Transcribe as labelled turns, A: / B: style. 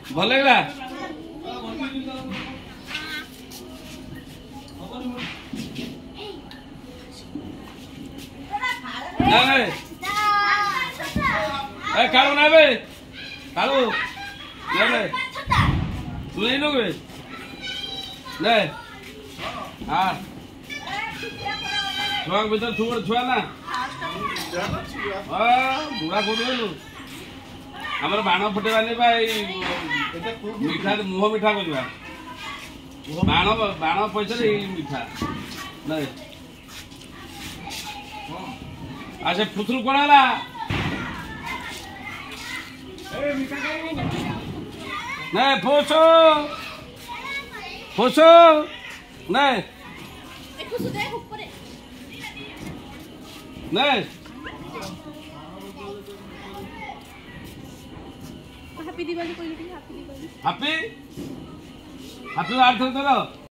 A: ଭଲ ଲାଗିଲା କାଳୁ ନେବେ କାଳୁ ନେବେ ତୁ ନେଇ ନେବେ ନେ ହଁ ଛୁଆଙ୍କ ଭିତରେ ତୁ ଗୋଟେ ଛୁଆ ନା ବୁଢା କୋଉଠି ଗଲୁ ଆମର ବାଣ ଫୁଟେଇବାନି ବା ଏଇ ମିଠା ମୁହଁ ମିଠା କରିବା ବାଣ ପଇସାରେ ଏଇ ମିଠା ନାଇଁ ସେ ପୁତୁରୁ କଣ ହେଲା ନାଇଁ ଫୋସ ନାଇଁ ନାଇଁ
B: हैप्पी दिवाली कोई नहीं happy Diwali
A: happy happy Arthur करो